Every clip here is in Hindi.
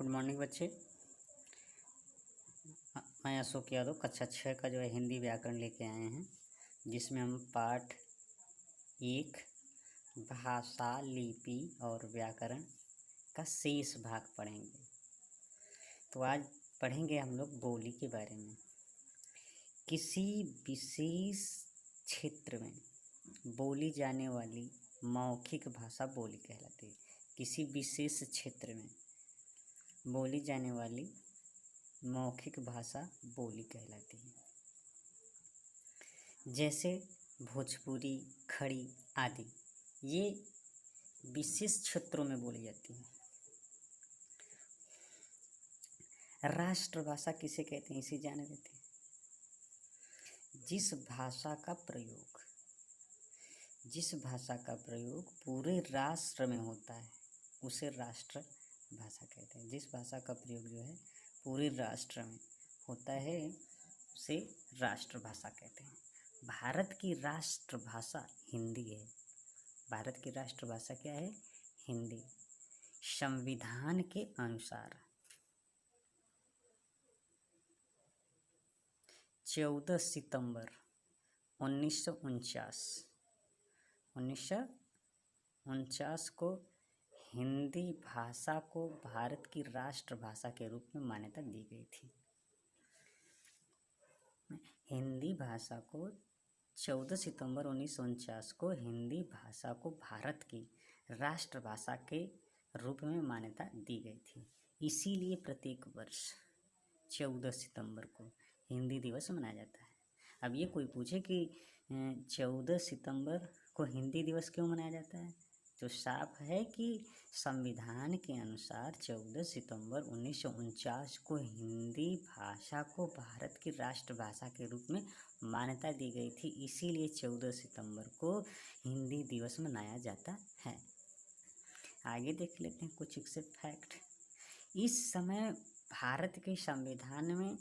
गुड मॉर्निंग बच्चे। मैं अशोक यादव कक्षा 6 का जो है हिंदी व्याकरण लेके आए हैं, जिसमें हम पाठ 1 भाषा, लिपि और व्याकरण का शेष भाग पढ़ेंगे। तो आज पढ़ेंगे हम लोग बोली के बारे में। किसी विशेष क्षेत्र में बोली जाने वाली मौखिक भाषा बोली कहलाती है। किसी विशेष क्षेत्र में बोली जाने वाली मौखिक भाषा बोली कहलाती है। जैसे भोजपुरी, खड़ी आदि, ये विशेष क्षेत्रों में बोली जाती है। राष्ट्रभाषा किसे कहते हैं, इसे जान लेते हैं। जिस भाषा का प्रयोग पूरे राष्ट्र में होता है उसे राष्ट्र भाषा कहते हैं। जिस भाषा का प्रयोग जो है पूरे राष्ट्र में होता है उसे राष्ट्रभाषा कहते हैं। भारत की राष्ट्रभाषा हिंदी है। भारत की राष्ट्रभाषा क्या है? हिंदी। संविधान के अनुसार 14 सितंबर 1949 को हिंदी भाषा को भारत की राष्ट्रभाषा के रूप में मान्यता दी गई थी। हिंदी भाषा को 14 सितंबर 1949 को हिंदी भाषा को भारत की राष्ट्रभाषा के रूप में मान्यता दी गई थी। इसीलिए प्रत्येक वर्ष 14 सितंबर को हिंदी दिवस मनाया जाता है। अब ये कोई पूछे कि 14 सितंबर को हिंदी दिवस क्यों मनाया जाता है, तो साफ है कि संविधान के अनुसार 14 सितंबर 1949 को हिंदी भाषा को भारत की राष्ट्रभाषा के रूप में मान्यता दी गई थी। इसीलिए 14 सितंबर को हिंदी दिवस मनाया जाता है। आगे देख लेते हैं कुछ इससे फैक्ट। इस समय भारत के संविधान में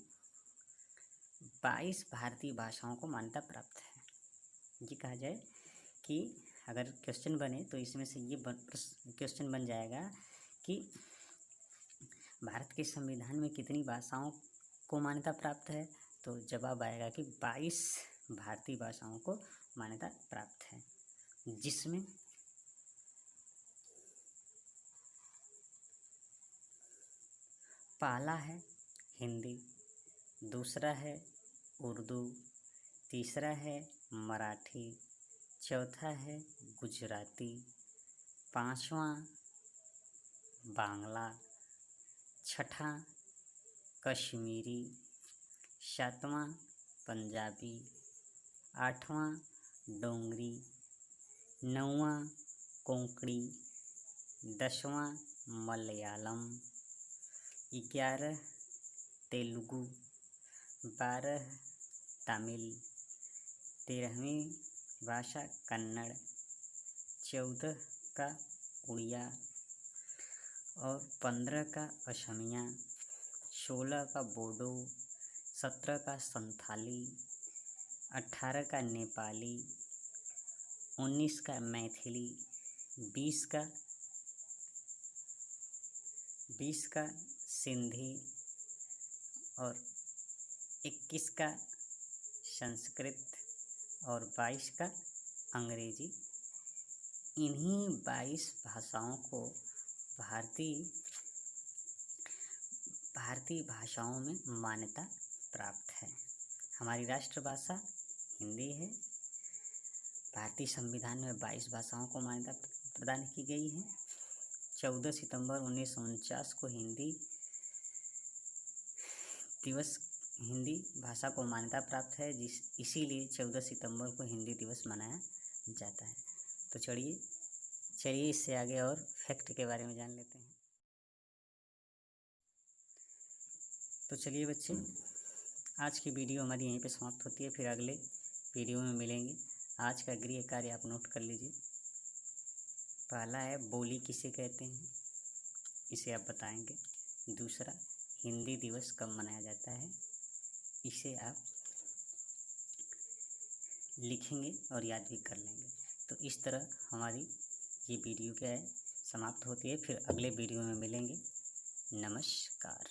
22 भारतीय भाषाओं को मान्यता प्राप्त है। ये कहा जाए कि अगर क्वेश्चन बने तो इसमें से ये क्वेश्चन बन जाएगा कि भारत के संविधान में कितनी भाषाओं को मान्यता प्राप्त है, तो जवाब आएगा कि 22 भारतीय भाषाओं को मान्यता प्राप्त है, जिसमें पहला है हिंदी, दूसरा है उर्दू, तीसरा है मराठी, चौथा है गुजराती, पांचवा बांग्ला, छठा कश्मीरी, सातवां पंजाबी, आठवां डोंगरी, नौवां कोंकणी, 10वां मलयालम, 11 तेलुगु, 12 तमिल, 13वीं भाषा कन्नड़, 14 का उड़िया और 15 का असमिया, 16 का बोडो, 17 का संथाली, 18 का नेपाली, 19 का मैथिली, 20 का सिंधी और 21 का संस्कृत और 22 का अंग्रेजी। इन्हीं 22 भाषाओं को भारतीय भाषाओं में मान्यता प्राप्त है। हमारी राष्ट्रभाषा हिंदी है। भारतीय संविधान में 22 भाषाओं को मान्यता प्रदान की गई है। 14 सितंबर 1949 को हिंदी भाषा को मान्यता प्राप्त है, इसीलिए 14 सितंबर को हिंदी दिवस मनाया जाता है। तो चलिए इससे आगे और फैक्ट के बारे में जान लेते हैं। तो चलिए बच्चे, आज की वीडियो हमारी यहीं पे समाप्त होती है। फिर अगले वीडियो में मिलेंगे। आज का गृह कार्य आप नोट कर लीजिए। पहला है बोली किसे कहते हैं, इसे आप बताएंगे। दूसरा, हिंदी दिवस कब मनाया जाता है, इसे आप लिखेंगे और याद भी कर लेंगे। तो इस तरह हमारी ये वीडियो क्या है समाप्त होती है। फिर अगले वीडियो में मिलेंगे। नमस्कार।